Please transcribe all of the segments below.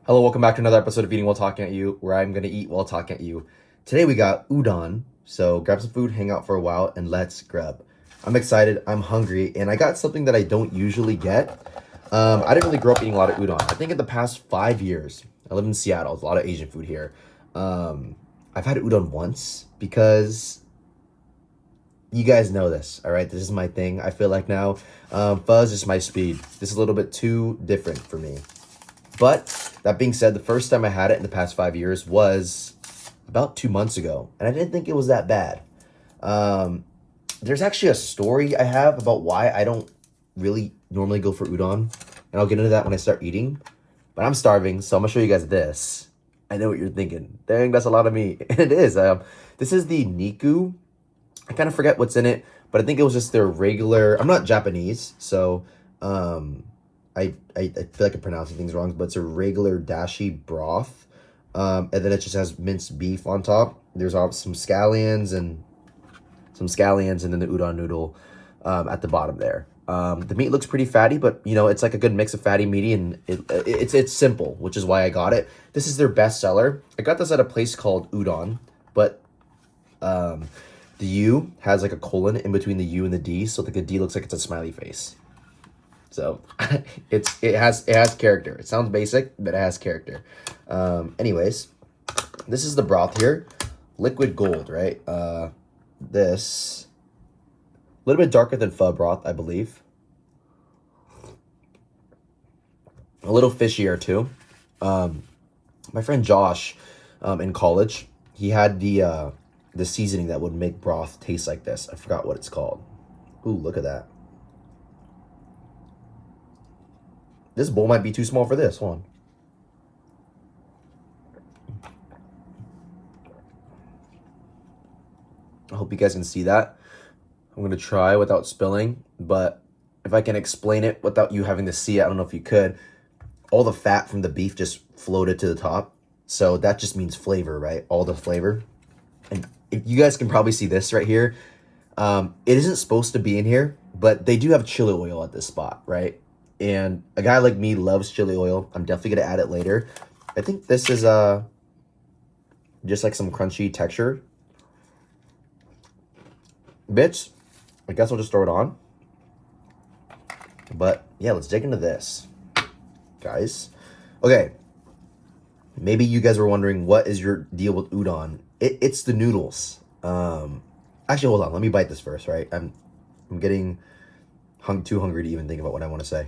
Hello, welcome back to another episode of Eating While Talking at You, where I'm gonna eat while talking at you. Today we got udon, so grab some food, hang out for a while, and let's grub. I'm excited, I'm hungry, and I got something that I don't usually get. I didn't really grow up eating a lot of udon. I think in the past 5 years, I live in Seattle, there's a lot of Asian food here. I've had udon once because you guys know this, all right? This is my thing. I feel like now, fuzz is my speed. This is a little bit too different for me. But that being said, the first time I had it in the past 5 years was about 2 months ago, and I didn't think it was that bad. Um, there's actually a story I have about why I don't really normally go for udon, and I'll get into that when I start eating. But I'm starving, so I'm gonna show you guys this. I know what you're thinking. Dang, that's a lot of meat. And it is. This is the Niku. I kind of forget what's in it, but I think it was just their regular. I'm not Japanese, so um, I feel like I'm pronouncing things wrong, but it's a regular dashi broth. And then it just has minced beef on top. There's some scallions, and then the udon noodle at the bottom there. The meat looks pretty fatty, but it's like a good mix of fatty, meaty, and it's simple, which is why I got it. This is their best seller. I got this at a place called Udon, but the U has like a colon in between the U and the D, so like the D looks like it's a smiley face. So it has character. It sounds basic, but it has character. Anyways, this is the broth here, liquid gold, right? This a little bit darker than pho broth, I believe. A little fishier too. My friend Josh, in college, he had the seasoning that would make broth taste like this. I forgot what it's called. Ooh, look at that. This bowl might be too small for this. Hold on. I hope you guys can see that. I'm gonna try without spilling, but if I can explain it without you having to see it, I don't know if you could. All the fat from the beef just floated to the top. So that just means flavor, right? All the flavor. And if you guys can probably see this right here. It isn't supposed to be in here, but they do have chili oil at this spot, right? And a guy like me loves chili oil. I'm definitely gonna add it later. I think this is just like some crunchy texture. Bitch, I guess I'll just throw it on. But yeah, let's dig into this, guys. Okay, maybe you guys were wondering what is your deal with udon. It's the noodles. Actually, hold on. Let me bite this first, right? I'm getting too hungry to even think about what I want to say.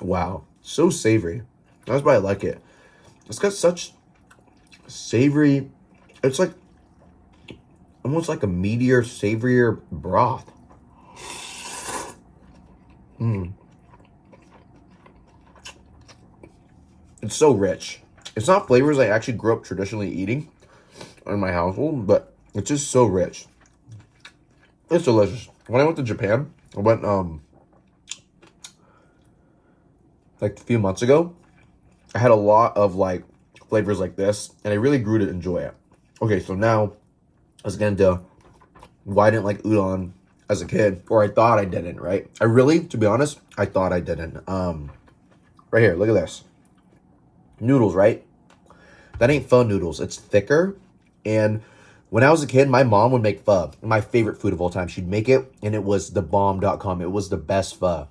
Wow, so savory. That's why I like it. It's got such savory. It's like almost like a meatier, savorier broth. It's so rich. It's not flavors I actually grew up traditionally eating in my household, but it's just so rich. It's delicious. When I went to Japan, I went like a few months ago. I had a lot of like flavors like this, and I really grew to enjoy it. Okay, so now let's get into why I didn't like udon as a kid, or I thought I didn't, right? I really, to be honest, I thought I didn't. Right here, look at this. Noodles, right? That ain't pho noodles. It's thicker. And when I was a kid, my mom would make pho. My favorite food of all time. She'd make it, and it was the bomb.com. It was the best pho.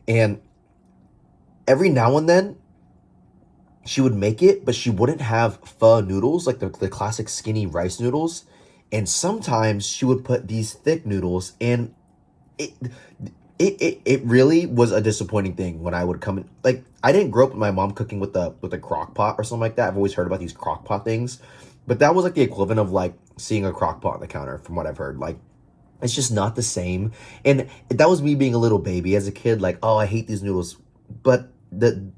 And every now and then, she would make it, but she wouldn't have pho noodles, like the classic skinny rice noodles. And sometimes she would put these thick noodles, and it it really was a disappointing thing when I would come in. Like, I didn't grow up with my mom cooking with the crock pot or something like that. I've always heard about these crock pot things, but that was like the equivalent of like seeing a crock pot on the counter, from what I've heard. Like, it's just not the same. And that was me being a little baby as a kid, like, oh, I hate these noodles. But the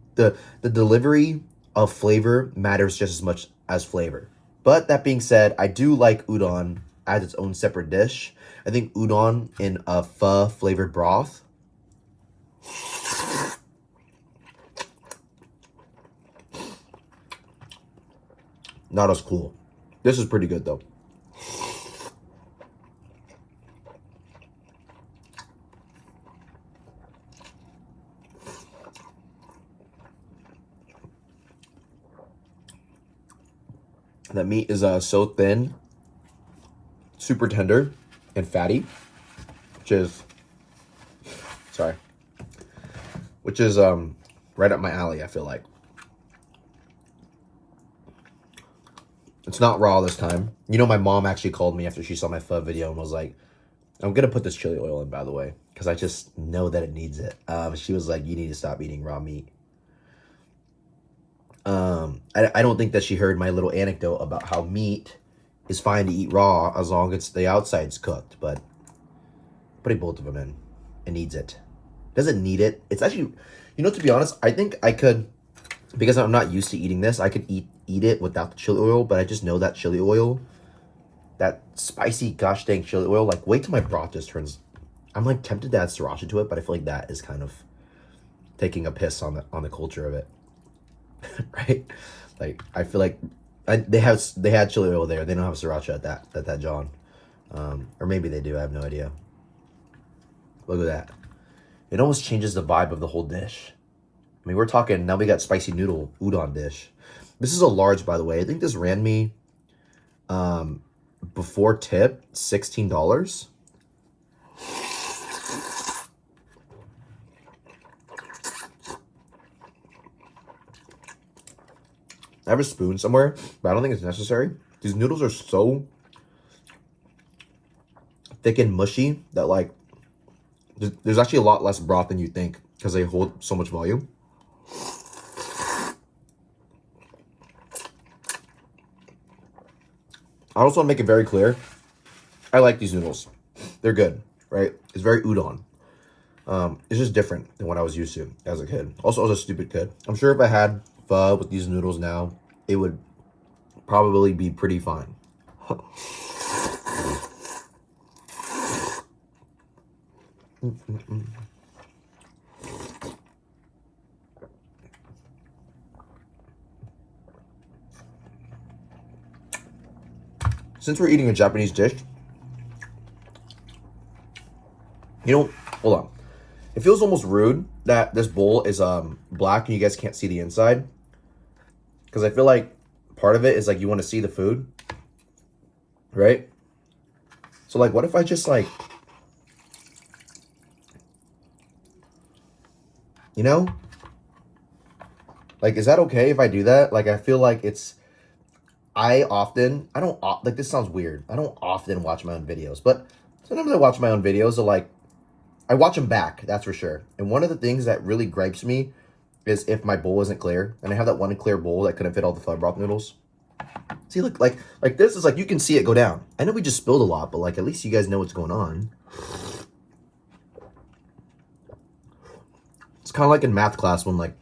delivery of flavor matters just as much as flavor. But that being said, I do like udon as its own separate dish. I think udon in a pho flavored broth, not as cool. This is pretty good though. That meat is so thin, super tender, and fatty, which is right up my alley. I feel like it's not raw this time. You know, my mom actually called me after she saw my pho video and was like, "I'm gonna put this chili oil in, by the way, because I just know that it needs it." She was like, "You need to stop eating raw meat." I don't think that she heard my little anecdote about how meat is fine to eat raw as long as the outside's cooked, but putting both of them in, it needs it. Doesn't need it. It's actually, you know, to be honest, I think I could, because I'm not used to eating this, I could eat it without the chili oil, but I just know that chili oil, that spicy gosh dang chili oil, like wait till my broth just turns, I'm like tempted to add sriracha to it, but I feel like that is kind of taking a piss on the culture of it. Right? Like I feel like they had chili oil there. They don't have sriracha at that John. Or maybe they do, I have no idea. Look at that. It almost changes the vibe of the whole dish. I mean, we're talking, now we got spicy noodle udon dish. This is a large, by the way. I think this ran me, before tip, $16. I have a spoon somewhere, but I don't think it's necessary. These noodles are so thick and mushy that, like, there's actually a lot less broth than you think because they hold so much volume. I also want to make it very clear, I like these noodles. They're good, right? It's very udon. It's just different than what I was used to as a kid. Also, as a stupid kid. I'm sure if I had pho with these noodles now, it would probably be pretty fine. Since we're eating a Japanese dish, you know, hold on. It feels almost rude that this bowl is black and you guys can't see the inside. Because I feel like part of it is like you want to see the food, right? So like, what if I just like, you know? Like, is that okay if I do that? Like, I feel like it's, like, this sounds weird. I don't often watch my own videos, but sometimes I watch my own videos, so like, I watch them back, that's for sure. And one of the things that really gripes me is if my bowl isn't clear, and I have that one clear bowl that couldn't fit all the pho broth noodles. See, look, like this is like, you can see it go down. I know we just spilled a lot, but like, at least you guys know what's going on. It's kind of like in math class when like,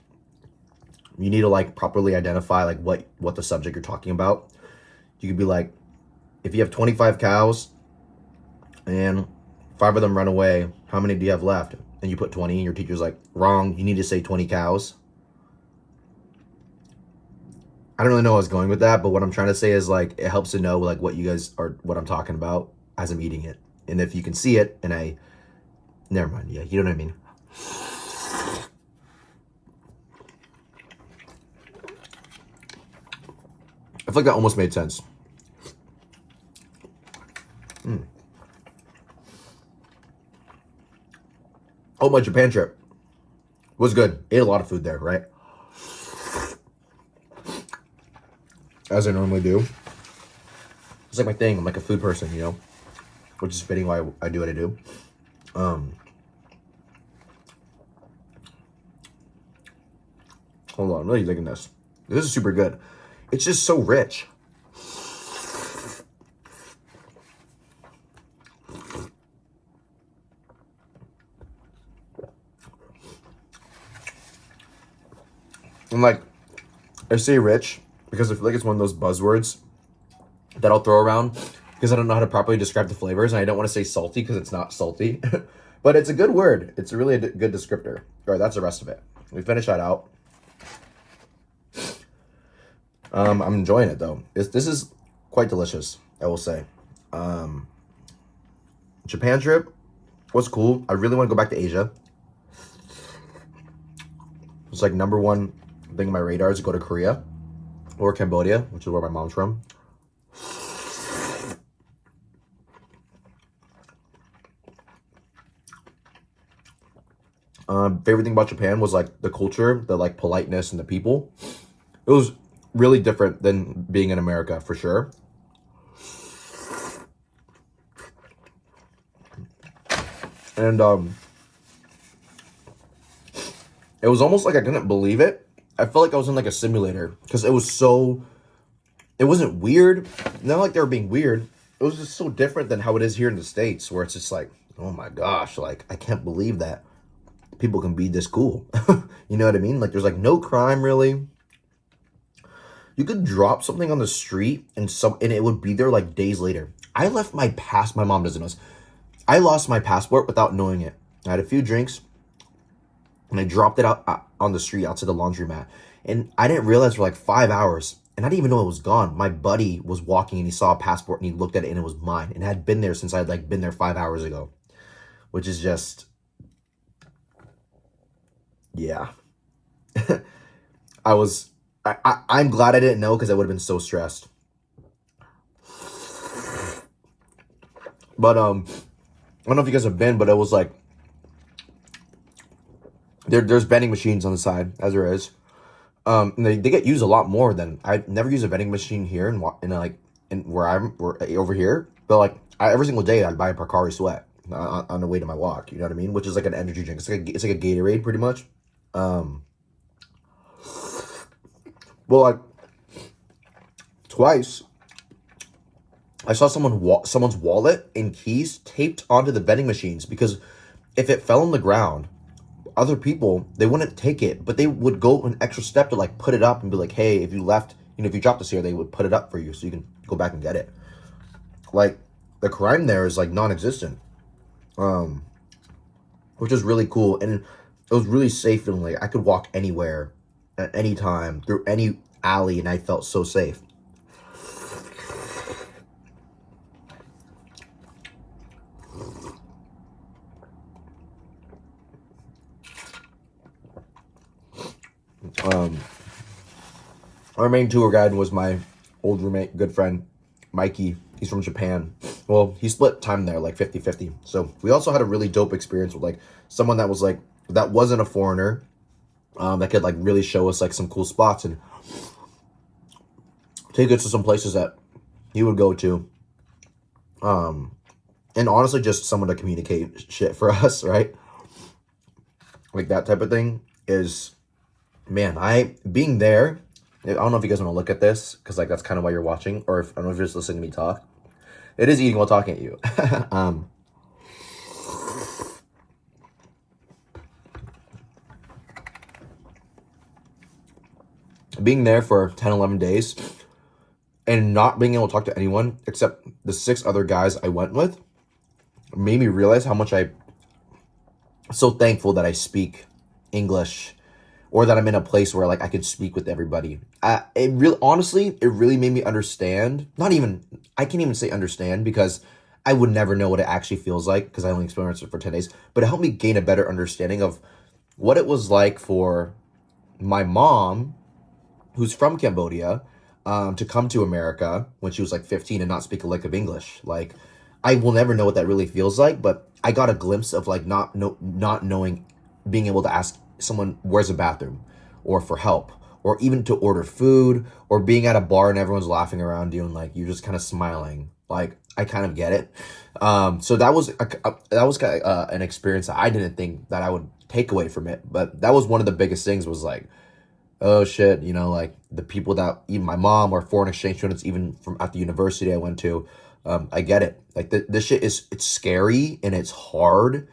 you need to like properly identify like what the subject you're talking about. You could be like, if you have 25 cows and 5 of them run away, how many do you have left? And you put 20 and your teacher's like, wrong, you need to say 20 cows. I don't really know where I was going with that, but what I'm trying to say is like, it helps to know like what you guys are, what I'm talking about as I'm eating it. And if you can see it and never mind. Yeah, you know what I mean? I feel like that almost made sense. Oh, my Japan trip was good. Ate a lot of food there, right? As I normally do. It's like my thing. I'm like a food person, you know? Which is fitting why I do what I do. Hold on, I'm really liking this. This is super good. It's just so rich. And like, I say rich because I feel like it's one of those buzzwords that I'll throw around because I don't know how to properly describe the flavors, and I don't want to say salty because it's not salty. But it's a good word. It's really a good descriptor. All right, that's the rest of it. We finish that out. I'm enjoying it though. This is quite delicious, I will say. Um, Japan trip was cool. I really want to go back to Asia. It's like number one thing on my radar is to go to Korea or Cambodia, which is where my mom's from. Favorite thing about Japan was like the culture, the like politeness, and the people. It was really different than being in America for sure. And it was almost like I couldn't believe it. I felt like I was in like a simulator because it was so. It wasn't weird. Not like they were being weird. It was just so different than how it is here in the States, where it's just like, oh my gosh, like I can't believe that people can be this cool. You know what I mean? Like there's like no crime really. You could drop something on the street and it would be there like days later. I left my mom doesn't know this. I lost my passport without knowing it. I had a few drinks and I dropped it out on the street out to the laundromat. And I didn't realize for like 5 hours. And I didn't even know it was gone. My buddy was walking and he saw a passport and he looked at it and it was mine. And it had been there since I'd like been there 5 hours ago. Which is just, yeah. I'm glad I didn't know because I would have been so stressed. But I don't know if you guys have been, but it was like there's vending machines on the side, as there is. And they get used a lot more than I've never used a vending machine here in where over here. But like every single day I'd buy a Pocari Sweat on the way to my walk. You know what I mean? Which is like an energy drink. It's like a Gatorade pretty much. Well, like twice I saw someone's wallet and keys taped onto the vending machines because if it fell on the ground, other people they wouldn't take it, but they would go an extra step to like put it up and be like, hey, if you left, if you dropped this here, they would put it up for you so you can go back and get it. Like the crime there is like non-existent, which is really cool, and it was really safe and like I could walk anywhere at any time through any alley and I felt so safe. Our main tour guide was my old roommate, good friend, Mikey. He's from Japan. Well, he split time there, like 50-50. So we also had a really dope experience with like someone that was like, that wasn't a foreigner, that could like really show us like some cool spots and take us to some places that he would go to. And honestly, just someone to communicate shit for us, right? Like that type of thing is, man, being there, I don't know if you guys want to look at this because like that's kind of why you're watching, or if I don't know if you're just listening to me talk. It is eating while talking at you. Being there for 10, 11 days and not being able to talk to anyone except the 6 other guys I went with made me realize how much I'm so thankful that I speak English, or that I'm in a place where like I could speak with everybody. It really made me understand. I can't even say understand because I would never know what it actually feels like because I only experienced it for 10 days. But it helped me gain a better understanding of what it was like for my mom, who's from Cambodia, to come to America when she was like 15 and not speak a lick of English. Like, I will never know what that really feels like, but I got a glimpse of like not knowing, being able to ask someone where's a bathroom, or for help, or even to order food, or being at a bar and everyone's laughing around you and like you're just kind of smiling. Like I kind of get it. So that was kind of an experience that I didn't think that I would take away from it, but that was one of the biggest things. Was like, oh shit, like the people that even my mom or foreign exchange students, even from at the university I went to, I get it. Like this shit it's scary and it's hard.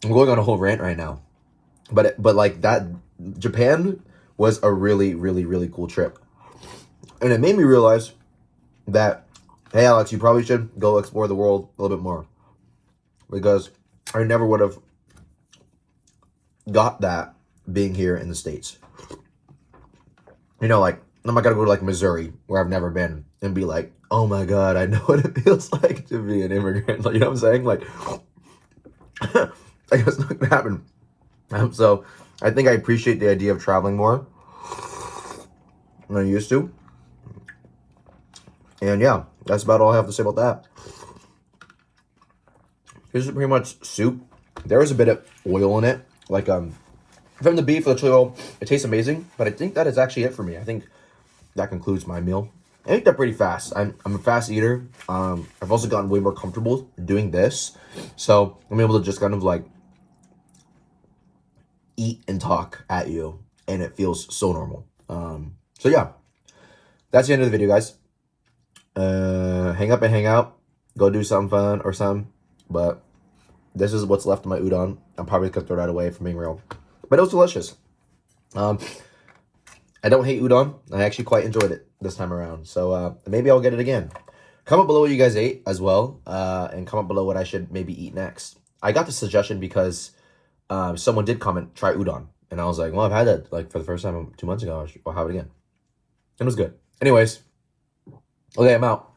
I'm going on a whole rant right now, but like that, Japan was a really, really, really cool trip, and it made me realize that, hey Alex, you probably should go explore the world a little bit more, because I never would have got that being here in the States. Like I'm not gonna go to like Missouri, where I've never been, and be like, oh my God, I know what it feels like to be an immigrant. Like, you know what I'm saying? Like, I guess not gonna happen. So I think I appreciate the idea of traveling more than I used to. And yeah, that's about all I have to say about that. This is pretty much soup. There is a bit of oil in it. Like, from the beef or the chili oil, it tastes amazing. But I think that is actually it for me. I think that concludes my meal. I ate that pretty fast. I'm a fast eater. I've also gotten way more comfortable doing this. So I'm able to just kind of like eat and talk at you. And it feels so normal. So yeah, that's the end of the video, guys. Hang up and hang out. Go do something fun or something. But this is what's left of my udon. I'm probably gonna throw that away, for being real. But it was delicious. I don't hate udon. I actually quite enjoyed it this time around. So maybe I'll get it again. Comment below what you guys ate as well. And comment below what I should maybe eat next. I got the suggestion because someone did comment, try udon. And I was like, well, I've had that like for the first time 2 months ago. I'll have it again. It was good. Anyways. Okay, I'm out.